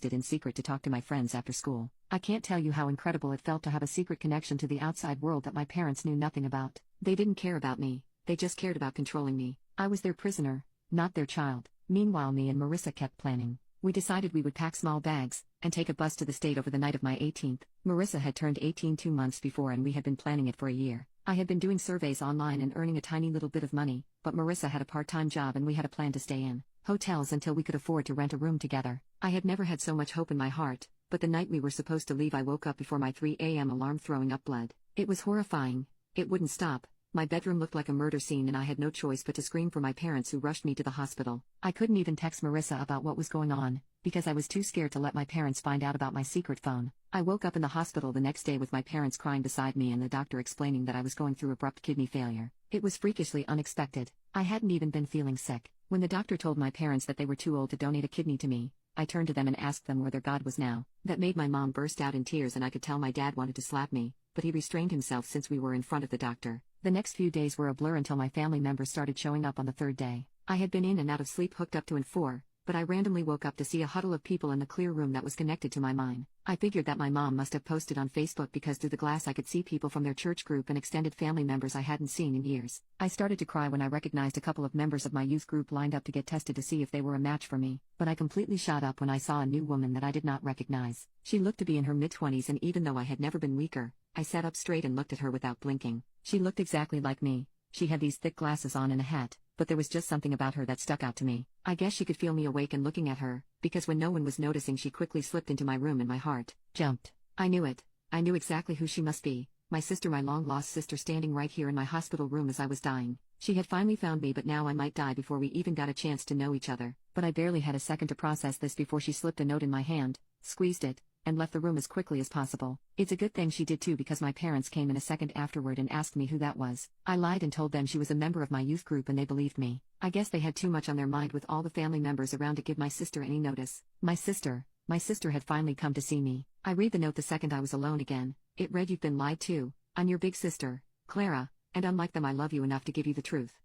did in secret to talk to my friends after school. I can't tell you how incredible it felt to have a secret connection to the outside world that my parents knew nothing about. They didn't care about me, they just cared about controlling me. I was their prisoner, not their child. Meanwhile, me and Marissa kept planning. We decided we would pack small bags and take a bus to the state over the night of my 18th. Marissa had turned 18 2 months before, and we had been planning it for a year. I had been doing surveys online and earning a tiny little bit of money, but Marissa had a part-time job and we had a plan to stay in hotels until we could afford to rent a room together. I had never had so much hope in my heart, but the night we were supposed to leave I woke up before my 3 a.m. alarm throwing up blood. It was horrifying. It wouldn't stop. My bedroom looked like a murder scene and I had no choice but to scream for my parents, who rushed me to the hospital. I couldn't even text Marissa about what was going on, because I was too scared to let my parents find out about my secret phone. I woke up in the hospital the next day with my parents crying beside me and the doctor explaining that I was going through abrupt kidney failure. It was freakishly unexpected. I hadn't even been feeling sick. When the doctor told my parents that they were too old to donate a kidney to me, I turned to them and asked them where their God was now. That made my mom burst out in tears and I could tell my dad wanted to slap me, but he restrained himself since we were in front of the doctor. The next few days were a blur until my family members started showing up on the third day. I had been in and out of sleep hooked up to N4, but I randomly woke up to see a huddle of people in the clear room that was connected to my mine. I figured that my mom must have posted on Facebook because through the glass I could see people from their church group and extended family members I hadn't seen in years. I started to cry when I recognized a couple of members of my youth group lined up to get tested to see if they were a match for me, but I completely shot up when I saw a new woman that I did not recognize. She looked to be in her mid-20s, and even though I had never been weaker, I sat up straight and looked at her without blinking. She looked exactly like me. She had these thick glasses on and a hat, but there was just something about her that stuck out to me. I guess she could feel me awake and looking at her, because when no one was noticing she quickly slipped into my room and my heart jumped. I knew it. I knew exactly who she must be. My sister, my long-lost sister, standing right here in my hospital room as I was dying. She had finally found me, but now I might die before we even got a chance to know each other. But I barely had a second to process this before she slipped a note in my hand, squeezed it, and left the room as quickly as possible. It's a good thing she did too, because my parents came in a second afterward and asked me who that was. I lied and told them she was a member of my youth group and they believed me. I guess they had too much on their mind with all the family members around to give my sister any notice. My sister had finally come to see me. I read the note the second I was alone again. It read, "You've been lied to. I'm your big sister, Clara, and unlike them I love you enough to give you the truth.